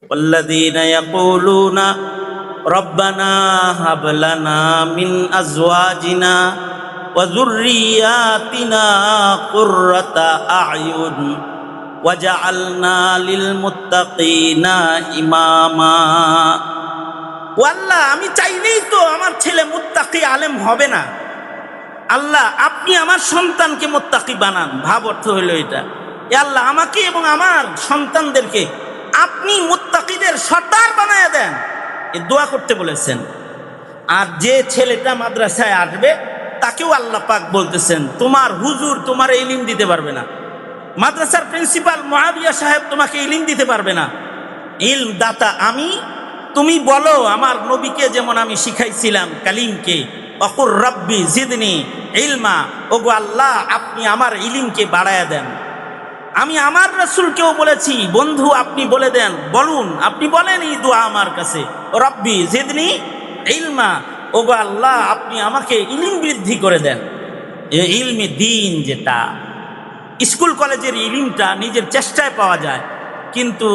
والذين يقولون ربنا هب لنا من أزواجنا وذرياتنا قرة أعين وجعلنا للمتقين إماما। আল্লাহ, আমি চাইলেই তো আমার ছেলে মুত্তাকি আলেম হবে না। আল্লাহ, আপনি আমার সন্তানকে মুত্তাকি বানান। ভাব অর্থ হইল এটা, এ আল্লাহ, আমাকে এবং আমার সন্তানদেরকে আপনি মুত্তাকিদের সর্দার বানায় দেন। এ দোয়া করতে বলেছেন। আর যে ছেলেটা মাদ্রাসায় আসবে তাকেও আল্লাহ পাক বলতেছেন, তোমার হুজুর তোমার ইলম দিতে পারবে না, মাদ্রাসার প্রিন্সিপাল মুআবিয়া সাহেব তোমাকে ইলম দিতে পারবে না। ইলম দাতা আমি। তুমি বলো আমার নবীকে যেমন আমি শিখাইছিলাম কালিমকে, অকুর রব্বি জিদনি ইলমা, ওগো আল্লাহ আপনি আমার ইলমকে বাড়ায়া দেন। আমি আমার রাসূলকেও বলেছি, বন্ধু আপনি বলে দেন, বলুন, আপনি বলেন এই দোয়া আমার কাছে, রব্বি জিদনি ইলমা, ওগো আল্লাহ আপনি আমাকে ইলম বৃদ্ধি করে দেন। এই ইলমে দ্বীন, যেটা স্কুল কলেজের ইলমটা নিজের চেষ্টায় পাওয়া যায়, কিন্তু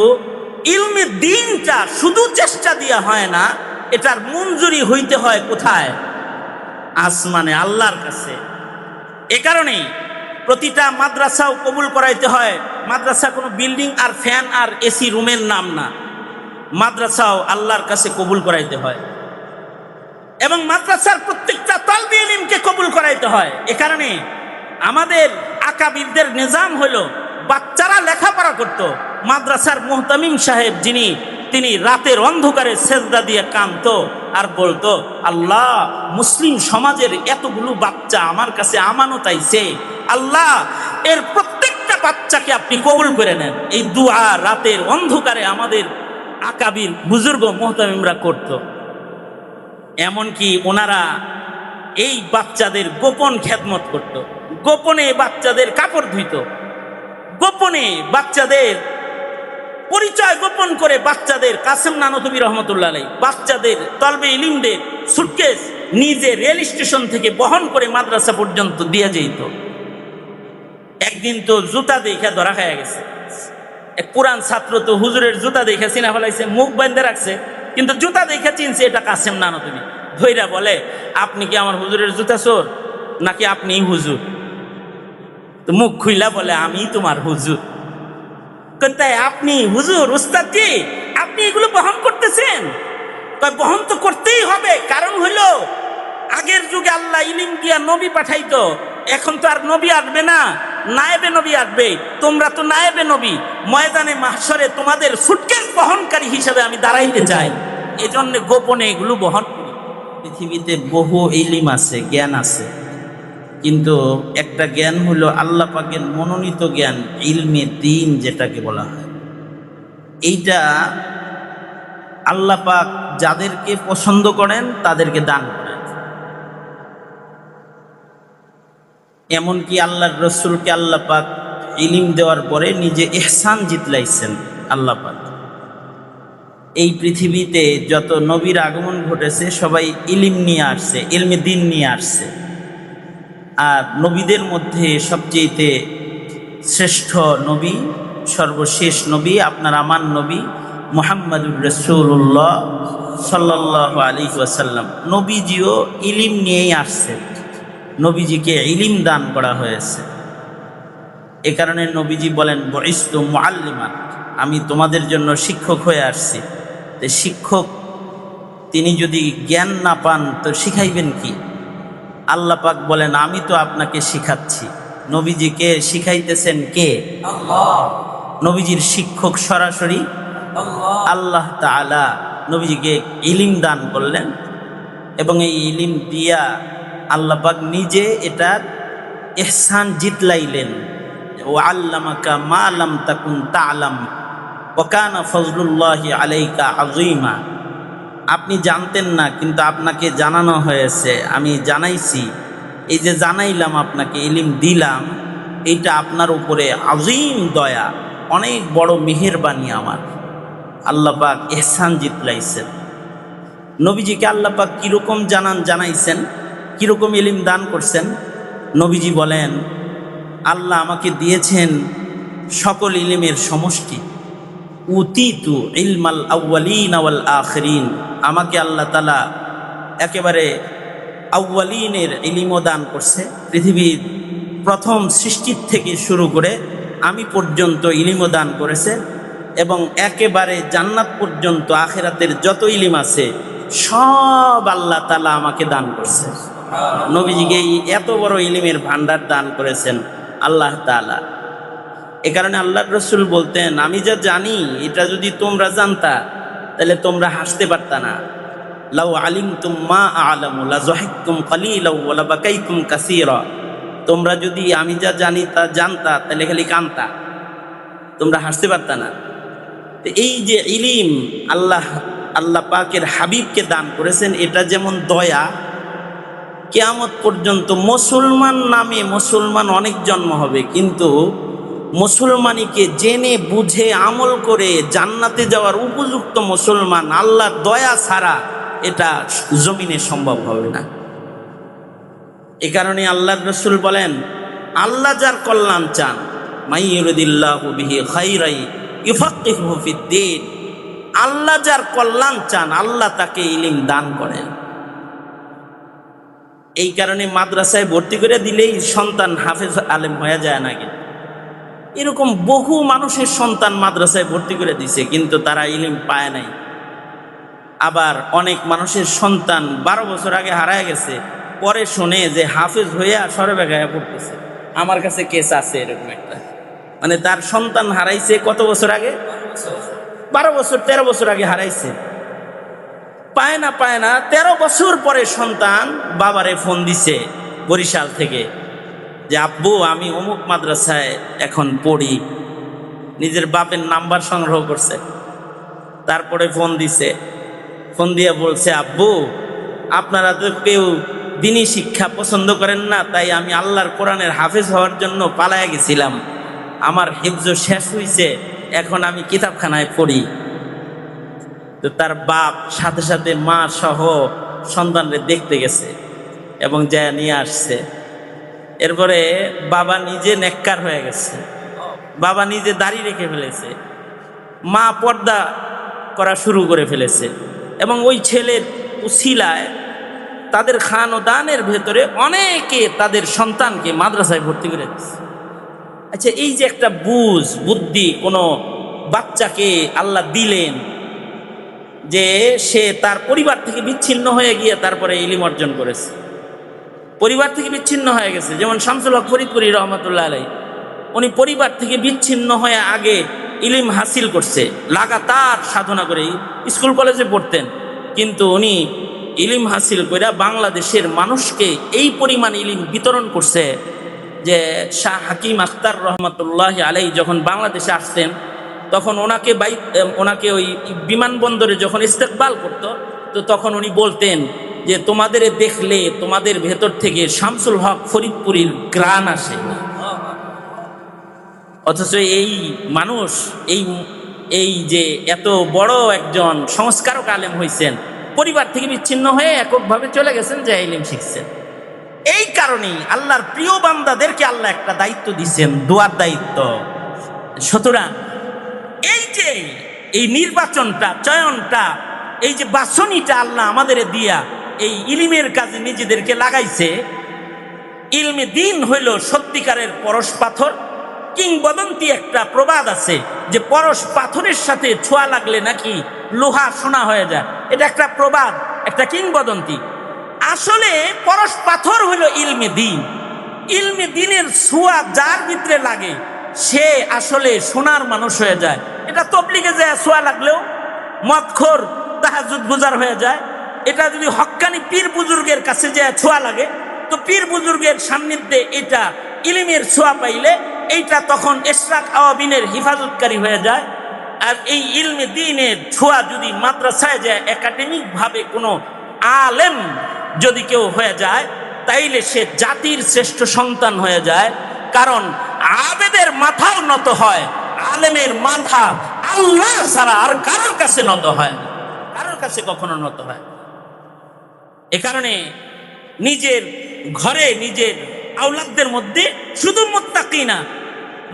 ইলমে দ্বীনটা শুধু চেষ্টা দিয়া হয় না, এটার মঞ্জুরি হইতে হয় কোথায়? আসমানে, আল্লাহর কাছে। এ কারণেই প্রতিটা মাদ্রাসাও কবুল করাইতে হয়। মাদ্রাসা কোনো বিল্ডিং আর ফ্যান আর এসি রুমের নাম না, মাদ্রাসাও আল্লাহর কাছে কবুল করাইতে হয় এবং মাদ্রাসার প্রত্যেকটা তালবে ইলমকে কবুল করাইতে হয়। এ কারণে আমাদের আকাবিরদের নিজাম হলো বাচ্চারা লেখাপড়া করত। মাদ্রাসার মুহতামিম সাহেব তিনি রাতের অন্ধকারে সেজদা দিয়ে কাঁদতো আর বলতো, আল্লাহ মুসলিম সমাজের এতগুলো বাচ্চা আমার কাছে আমানত আইছে, আল্লাহ এর প্রত্যেকটা বাচ্চাকে আপনি কবুল করে নেন। এই দুআ রাতের অন্ধকারে আমাদের আকাবির বুজুর্গ মুহতামিমরা করত। এমনকি ওনারা এই বাচ্চাদের গোপন খেদমত করত, গোপনে বাচ্চাদের কাপড় ধুইত, গোপনে বাচ্চাদের পরিচয় গোপন করে বাচ্চাদের, কাসেম নানতুবি রহমতুল্লাহ আলাইহি বাচ্চাদের তলবে ইলমদের সুটকেস নিজে রেল স্টেশন থেকে বহন করে মাদ্রাসা পর্যন্ত দিয়ে যেত। একদিন তো জুতা দেখে ধরা খাইয়া গেছে। এক পুরান ছাত্র তো হুজুরের জুতা দেখে চিনা ফেলাইছে, মুখ বেঁধে রাখছে, কিন্তু জুতা দেখে চিনছে এটা কাসেম নানতুবি। ধৈরা বলে, আপনি কি আমার হুজুরের জুতা চোর নাকি আপনি হুজুর? তো মুখ খুইলা বলে, আমি তোমার হুজুর। কোথায় আপনি হুজুর? উস্তাদ জি, আপনি এগুলো বহন করতেছেন? বহন তো করতেই হবে, কারণ হইল আগের যুগে আল্লাহ ইলিম দিয়া নবী পাঠাইতো, এখন তো আর নবী আসবে না, নায়েবে নবী আসবে। তোমরা তো নায়েবে নবী, ময়দানে মাহশরে তোমাদের সুটকেস বহনকারী হিসাবে আমি দাঁড়াইতে চাই, এজন্য গোপনে এগুলো বহন করি। পৃথিবীতে বহু ইলিম আছে, জ্ঞান আছে, কিন্তু একটা জ্ঞান হলো আল্লাহ পাকের মনোনীত জ্ঞান, ইলমে দ্বীন যেটাকে বলা হয়। এইটা আল্লাহ পাক যাদেরকে পছন্দ করেন তাদেরকে দান করেন। এমনকি আল্লাহর রসুলকে আল্লাহ পাক ইলম দেওয়ার পরে নিজে ইহসান জিতলাইছেন আল্লাহ পাক। এই পৃথিবীতে যত নবীর আগমন ঘটেছে সবাই ইলম নিয়ে আসছে, ইলমে দ্বীন নিয়ে আসছে। আর নবীদের মধ্যে সবচেয়ে শ্রেষ্ঠ নবী, সর্বশেষ নবী, আপনার আমার নবী মুহাম্মাদুর রাসূলুল্লাহ সাল্লাল্লাহু আলাইহি ওয়াসাল্লাম। নবীজিও ইলম নিয়েই আসছে, নবীজিকে ইলম দান করা হয়েছে। এ কারণে নবীজি বলেন, বুইসতু মুআল্লিমান, আমি তোমাদের জন্য শিক্ষক হয়ে আসছি। শিক্ষক তিনি যদি জ্ঞান না পান তো শিখাইবেন কি? আল্লাহ পাক বলেন, আমি তো আপনাকে শিখাচ্ছি। নবীজিকে শিখাইতেছেন কে? আল্লাহ। নবীজির শিক্ষক সরাসরি আল্লাহ তাআলা নবীজিকে ইলম দান করলেন এবং এই ইলম দিয়া আল্লাহ পাক নিজে এটার ইহসান জিতলাইলেন। ওয়া আল্লামাকা মা লাম তাকুন তা'লাম ওয়া কানা ফজলুল্লাহি আলাইকা আযীমা। আপনি জানতেন না, কিন্তু আপনাকে জানানো হয়েছে, আমি জানাইছি। এই যে জানাইলাম আপনাকে, ইলম দিলাম, এইটা আপনার উপরে আযীম দয়া, অনেক বড় মেহেরবানি আমার। আল্লাহ পাক ইহসান জিতলাইছেন। নবীজিকে আল্লাহ পাক কীরকম জানাইছেন, কীরকম ইলম দান করছেন? নবীজি বলেন, আল্লাহ আমাকে দিয়েছেন সকল ইলমের সমষ্টি, উতিতু ইলমাল আউয়ালিন ওয়াল আখিরিন, আমাকে আল্লাহ তাআলা একেবারে আউয়ালিনের ইলমও দান করছে। পৃথিবীর প্রথম সৃষ্টির থেকে শুরু করে আমি পর্যন্ত ইলমও দান করেছে, এবং একেবারে জান্নাত পর্যন্ত আখিরাতের যত ইলম আছে সব আল্লাহ তাআলা আমাকে দান করছে। নবীজিকে এই এত বড় ইলমের ভান্ডার দান করেছেন আল্লাহ তাআলা। এ কারণে আল্লাহর রাসূল বলতেন, আমি যা জানি এটা যদি তোমরা জানতা তাহলে তোমরা হাসতে পারতা না। লাউ আলিমতুম মা আ'লামু লাযহিকতুম কালীলাও ওয়া লাবাকাইতুম কাসীরা, তোমরা যদি আমি যা জানি তা জানতা তাহলে খালি কাঁদতা, তোমরা হাসতে পারতা না। তো এই যে ইলম আল্লাহ পাকের হাবিবকে দান করেছেন, এটা যেমন দয়া, কিয়ামত পর্যন্ত মুসলমান নামে মুসলমান অনেক জন্ম হবে, কিন্তু মুসলমানিকে জেনে বুঝে আমল করে জান্নাতে যাওয়ার উপযুক্ত মুসলমান আল্লাহর দয়া ছাড়া এটা জমিনে সম্ভব হবে না। এ কারণে আল্লাহর রাসূল বলেন, আল্লাহ যার কল্যাণ চান, মাইয়ুরিদিল্লাহু বিহি খাইরাই ইউফাক্কিহুহু ফিদ্দীন, আল্লাহ যার কল্যাণ চান আল্লাহ তাকে ইলম দান করেন। এই কারণে মাদ্রাসায় ভর্তি করে দিলেই সন্তান হাফেজ আলেম হয়ে যায় না। কিন্তু এরকম বহু মানুষের সন্তান মাদ্রাসায় ভর্তি করে দিছে, কিন্তু তারা ইলম পায় নাই। আবার অনেক মানুষের সন্তান 12 বছর আগে হারায় গেছে, পরে শুনে যে হাফেজ হইয়া সরবে গায়ে পড়তেছে। আমার কাছে কেস আছে এরকম একটা, মানে তার সন্তান হারাইছে কত বছর আগে, 12 বছর 13 বছর আগে হারাইছে, পায় না 13 বছর পরে সন্তান বাবারে ফোন দিছে বরিশাল থেকে যে আব্বু আমি অমুক মাদ্রাসায় এখন পড়ি। নিজের বাপের নাম্বার সংগ্রহ করছে, তারপরে ফোন দিছে, ফোন দিয়ে বলছে, আব্বু আপনারা তো কেউ দিনী শিক্ষা পছন্দ করেন না, তাই আমি আল্লাহর কোরআনের হাফেজ হওয়ার জন্য পালায়া গেছিলাম, আমার হিফজ শেষ হয়েছে, এখন আমি কিতাবখানায় পড়ি। তো তার বাপ সাথে সাথে মা সহ সন্তানরে দেখতে গেছে এবং যায় নিয়ে আসছে। এরপরে বাবা নিজে নেককার হয়ে গেছে, বাবা নিজে দাড়ি রেখে ফেলেছে, মা পর্দা করা শুরু করে ফেলেছে, এবং ওই ছেলের উসিলায় তাদের খান ও দানের ভেতরে অনেকে তাদের সন্তানকে মাদ্রাসায় ভর্তি করে দিচ্ছে। আচ্ছা, এই যে একটা বুদ্ধি কোনো বাচ্চাকে আল্লাহ দিলেন, যে সে তার পরিবার থেকে বিচ্ছিন্ন হয়ে গিয়ে তারপরে ইলম অর্জন করেছে, পরিবার থেকে বিচ্ছিন্ন হয়ে গেছে। যেমন শামসুল হক ফরিদপুরি রহমতুল্লাহ আলাইহি, উনি পরিবার থেকে বিচ্ছিন্ন হয়ে আগে ইলম হাসিল করছে, লাগাতার সাধনা করে স্কুল কলেজে পড়তেন, কিন্তু উনি ইলম হাসিল করে বাংলাদেশের মানুষকে এই পরিমাণ ইলম বিতরণ করছে যে শাহ হাকিম আখতার রহমতুল্লাহ আলাইহি যখন বাংলাদেশে আসতেন, তখন ওনাকে ওই বিমানবন্দরে যখন ইস্তেকবাল করত, তো তখন উনি বলতেন যে তোমাদের দেখলে তোমাদের ভেতর থেকে শামসুল হক ফরিদপুরীর গ্রাণ আসে। অথচ এই মানুষ এই যে এত বড় একজন সংস্কারক আলেম হয়েছেন, পরিবার থেকে বিচ্ছিন্ন হয়ে এককভাবে চলে গেছেন, যে ইলম শিখছেন। এই কারণেই আল্লাহর প্রিয় বান্দাদেরকে আল্লাহ একটা দায়িত্ব দিচ্ছেন, দোয়ার দায়িত্ব। সুতরাং এই যে এই নির্বাচনটা, চয়নটা, এই যে বাছনিটা আল্লাহ আমাদের দিয়া এই ইলমের কাজে নিজেদেরকে লাগাইছে। ইলমে দিন হইল সত্যিকারের পরশ পাথর। কিংবদন্তি একটা প্রবাদ আছে যে পরশ পাথরের সাথে ছোঁয়া লাগলে নাকি লোহা সোনা হয়ে যায়। এটা একটা প্রবাদ, একটা কিংবদন্তি। আসলে পরশ পাথর হইল ইলমে দিন। ইলমে দিনের ছোঁয়া যার ভিতরে লাগে সে আসলে সোনার মানুষ হয়ে যায়। এটা তবলিগে যায় ছোঁয়া লাগলেও মদখোর তাহাজ্জুদ গুজার হয়ে যায়। এটা যদি হক্কানি পীর বুজুর্গের কাছে যায় ছোঁয়া লাগে, তো পীর বুজুর্গের সান্নিধ্যে এটা ইলমের ছোঁয়া পাইলে এইটা তখন ইশরাক আওয়াবিনের হিফাজতকারী হয়ে যায়। আর এই ইলমে দ্বীনের ছোঁয়া যদি মাদ্রাসায় যায়, একাডেমিক ভাবে কোনো আলেম যদি কেউ হয়ে যায়, তাইলে সে জাতির শ্রেষ্ঠ সন্তান হয়ে যায়। কারণ আবেদের মাথাও নত হয়, আলেমের মাথা আল্লাহ ছাড়া আর কারোর কাছে নত হয় না, কারোর কাছে কখনো নত হয়। এ কারণে নিজের ঘরে নিজের আওলাদদের মধ্যে শুধু মুত্তাকি না,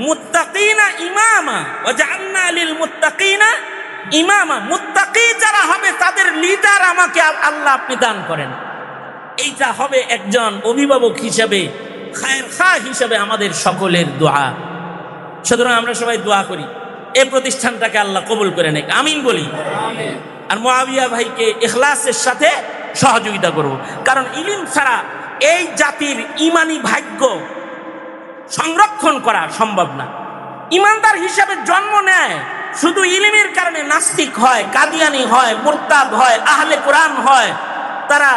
মুত্তাকিনা ইমামা ওয়া জাআলনা লিল মুত্তাকিনা ইমামা। মুত্তাকি যারা হবে তাদের লিডার আমাকে আল্লাহ আপনি দান করেন। এইটা হবে একজন অভিভাবক হিসেবে, খায়ের খাহ হিসেবে আমাদের সকলের দোয়া। সুতরাং আমরা সবাই দোয়া করি এই প্রতিষ্ঠানটাকে আল্লাহ কবুল করে নেক, আমিন বলি। আর মুআবিয়া ভাইকে ইখলাসের সাথে সহযোগিতা করব, কারণ ইলম ছাড়া এই জাতির ইমানি ভাগ্য সংরক্ষণ করা সম্ভব না। ইমানদার হিসাবে জন্ম নেয়, শুধু ইলমের কারণে নাস্তিক হয়, কাদিয়ানি হয়, মুরতাদ হয়, আহলে কোরআন হয়, তারা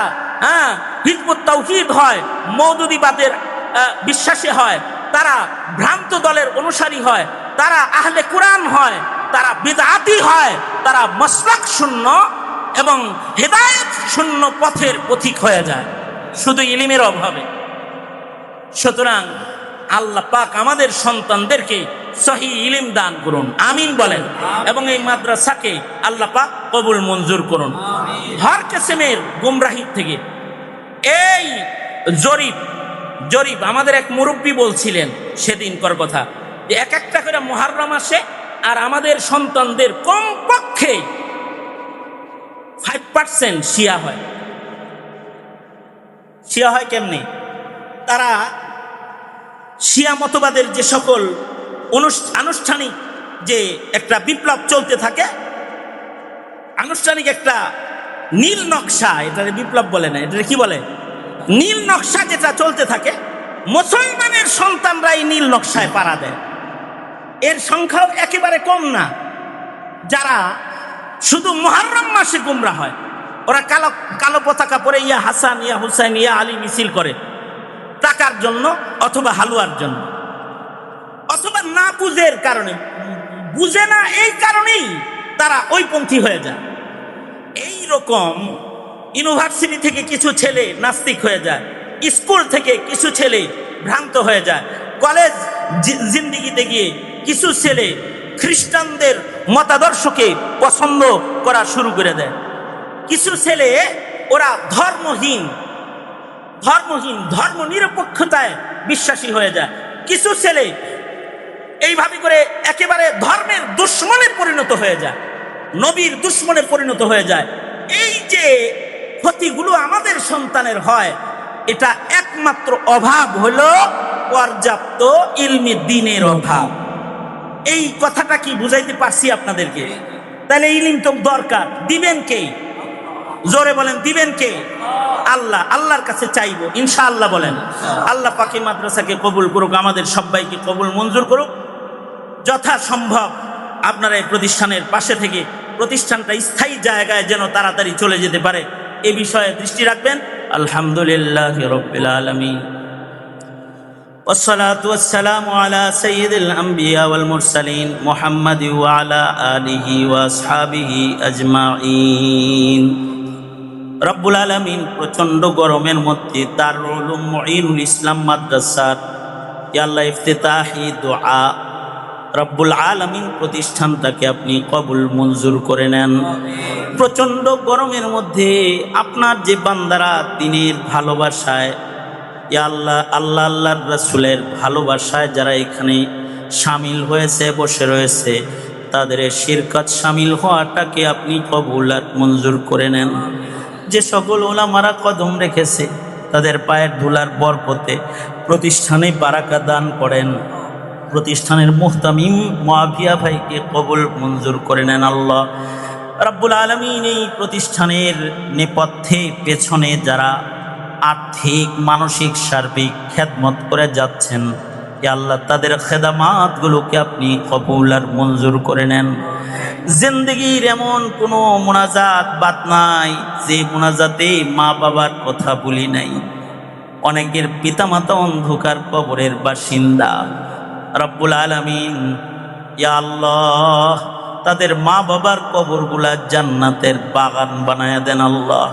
হিজবুত তাওহীদ হয়, মওদুদিবাদের বিশ্বাসী হয়, তারা ভ্রান্ত দলের অনুসারী হয়, তারা আহলে কোরআন হয়, তারা বিদআতি হয়, তারা মাসলাক শূন্য এবং হেদায়েত শূন্য পথের পথিক হয়ে যায় শুধু ইলমের অভাবে। সুতরাং আল্লাহ পাক আমাদের সন্তানদেরকে সহি ইলম দান করুন, আমিন বলেন। এবং এই মাদ্রাসাকে আল্লাহ পাক কবুল মঞ্জুর করুন হর কিসমের গুমরাহি থেকে। এই জরিপ আমাদের এক মুরব্বী বলছিলেন সেদিনকার কথা, যে এক একটা করে মুহররম আসে আর আমাদের সন্তানদের কমপক্ষে 5% শিয়া হয়। শিয়া হয় কেমনি? তারা শিয়া মতবাদের যে সকল আনুষ্ঠানিক যে একটা বিপ্লব চলতে থাকে, আনুষ্ঠানিক একটা নীল নকশা, এটারে বিপ্লব বলে না, এটারে কি বলে, নীল নকশা যেটা চলতে থাকে, মুসলমানের সন্তানরা এই নীল নকশায় পাড়া দেয়। এর সংখ্যাও একেবারে কম না যারা শুধু মুহররম মাসে গুমরা হয়। ওরা কালো কালো পতাকা পরে ইয়া হাসান ইয়া হুসাইন ইয়া আলী মিছিল করে টাকার জন্য অথবা হালুয়ার জন্য, অথবা না বুঝের কারণে, বুঝে না এই কারণেই তারা ওই পন্থী হয়ে যায়। এই রকম ইউনিভার্সিটি থেকে কিছু ছেলে নাস্তিক হয়ে যায়, স্কুল থেকে কিছু ছেলে ভ্রান্ত হয়ে যায়, কলেজ জিন্দিগিতে গিয়ে কিছু ছেলে খ্রিস্টানদের মতাদর্শকে পছন্দ করা শুরু করে দেয়। কিছু ছেলে ওরা ধর্মহীন ধর্ম নিরপেক্ষতায় বিশ্বাসী হয়ে যায়। কিছু ছেলে এইভাবে করে একেবারে ধর্মের দুশ্মনে পরিণত হয়ে যায়, নবীর দুশ্মনে পরিণত হয়ে যায়। এই যে ক্ষতিগুলো আমাদের সন্তানের হয়, এটা একমাত্র অভাব হলো পর্যাপ্ত ইলমে দ্বীনের অভাব। এই কথাটা কি বুঝাইতে পারছি আপনাদেরকে? তাহলে ইলম তো দরকার, দিবেন কে? জোরে বলেন, দিবেন কে? আল্লাহ। আল্লাহর কাছে চাইবো ইনশাআল্লাহ বলেন। আল্লাহ পাকি মাদ্রাসাকে কবুল করুক, আমাদের সবাইকে কবুল মঞ্জুর করুক। যথাসম্ভব আপনারা এই প্রতিষ্ঠানের পাশে থেকে প্রতিষ্ঠানটা স্থায়ী জায়গায় যেন তাড়াতাড়ি চলে যেতে পারে এ বিষয়ে দৃষ্টি রাখবেন। আলহামদুলিল্লাহি রাব্বিল আলামিন, والصلاة والسلام على سيد الأنبياء والمرسلين محمد وعلى آله وأصحابه أجمعين। রব্বুল আলামিন প্রচণ্ড গরমের মধ্যে দারুল উলুম মুঈনুল ইসলাম মাদ্রাসার ইয়া আল্লাহ ইফতিতাহি দুআ রব্বুল আলামিন প্রতিষ্ঠানটাকে আপনি কবুল মঞ্জুর করে নেন। প্রচণ্ড গরমের মধ্যে আপনার যে বান্দারা দ্বীনের ভালোবাসায়, ইয়া আল্লাহ, আল্লাহর রাসূলের ভালোবাসায় যারা এখানে শামিল হয়েছে, বসে রয়েছে, তাদের শিরকত শামিল হওয়াটাকে আপনি কবুল আর মঞ্জুর করে নেন। যে সকল ওলামারা কদম রেখেছে তাদের পায়ের ধুলার বরকতে প্রতিষ্ঠানে বারাকা দান করেন। প্রতিষ্ঠানের মুহতামিম মুআবিয়া ভাইকে কবুল মঞ্জুর করে নেন আল্লাহ রাব্বুল আলামিন। এই প্রতিষ্ঠানের নেপথ্যে পেছনে যারা আর্থিক, মানসিক, সার্বিক খেদমত করে যাচ্ছেন, ইয়া আল্লাহ তাদের খেদমাতগুলোকে আপনি কবুল আর মঞ্জুর করে নেন। জিন্দেগির এমন কোনো মুনাজাত বাদ নাই যে মুনাজাতে মা বাবার কথা বলি নাই। অনেকের পিতামাতা অন্ধকার কবরের বাসিন্দা। রব্বুল আলামিন, ইয়া আল্লাহ তাদের মা বাবার কবরগুলা জান্নাতের বাগান বানায়া দেন আল্লাহ।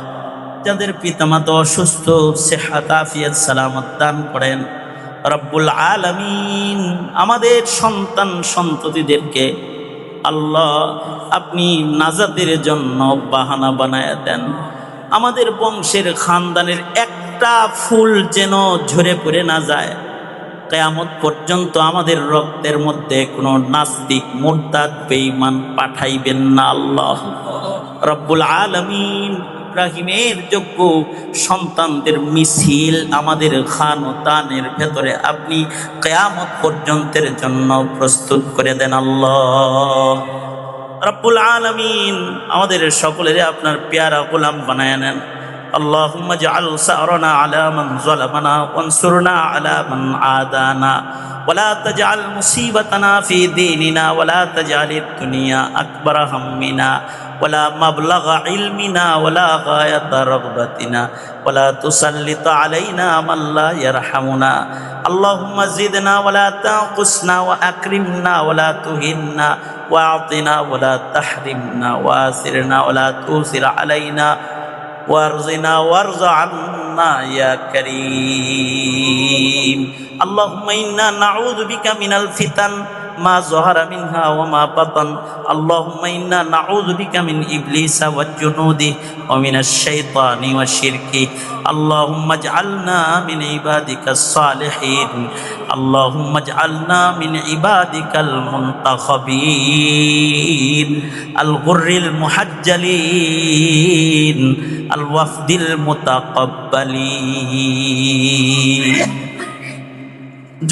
যাদের পিতামাতা অসুস্থ, সেহাত আফিয়াত সালামত দান করেন রব্বুল আলামিন। আমাদের সন্তান সন্ততিদেরকে আল্লাহ আপনি নাজাতের জন্য বাহানা বানায়া দেন। আমাদের বংশের খানদানের একটা ফুল যেন ঝরে পড়ে না যায়, কিয়ামত পর্যন্ত আমাদের রক্তের মধ্যে কোনো নাস্তিক মুরতাদ বেঈমান পাঠাইবেন না আল্লাহ রব্বুল আলামিন। ইব্রাহিমের যোগ্য সন্তানদের মিছিল আমাদের খানদানের ভেতরে আপনি কিয়ামত পর্যন্তের জন্য প্রস্তুত করে দেন আল্লাহ রব্বুল আলামিন। আমাদের সকলের আপনার পেয়ারা গোলাম বানায় নেন। اللهم اجعل ثأرنا على من ظلمنا وانصرنا على من عادانا ولا تجعل مصيبتنا في ديننا ولا تجعل الدنيا أكبر همنا ولا مبلغ علمنا ولا غاية رغبتنا ولا تسلط علينا من لا يرحمنا اللهم زدنا ولا تنقصنا وأكرمنا ولا تهنا وأعطنا ولا تحرمنا وآثرنا ولا تؤثر علينا وارزنا وارض عنا يا كريم اللهم إنا نعوذ بك من الفتن ما ظهر منها وما بطن اللهم إنا نعوذ بك من إبليس والجنود ومن الشيطان والشرك اللهم اجعلنا من عبادك الصالحين اللهم اجعلنا من عبادك المنتخبين الغر المحجلين الوفد المتقبلين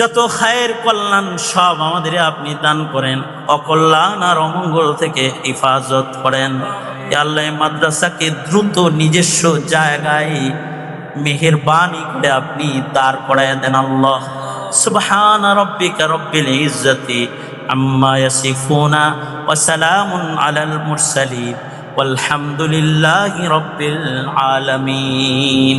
যত খায়ের কল্যাণ সব আমাদের আপনি দান করেন অকল্যাণ আর অমঙ্গল থেকে হেফাজত করেন ইয়া আল্লাহ মাদ্রাসাকে দ্রুত নিজস্ব জায়গায় মেহেরবানি করে আপনি দাঁড় করায় দেন আল্লাহ সুবহান রাব্বিকা রব্বিল ইজ্জাতি আম্মা ইয়াসিফুনা ওয়া সালামুন আলাল মুরসালিন ওয়ালহামদুলিল্লাহি রব্বিল আলামিন।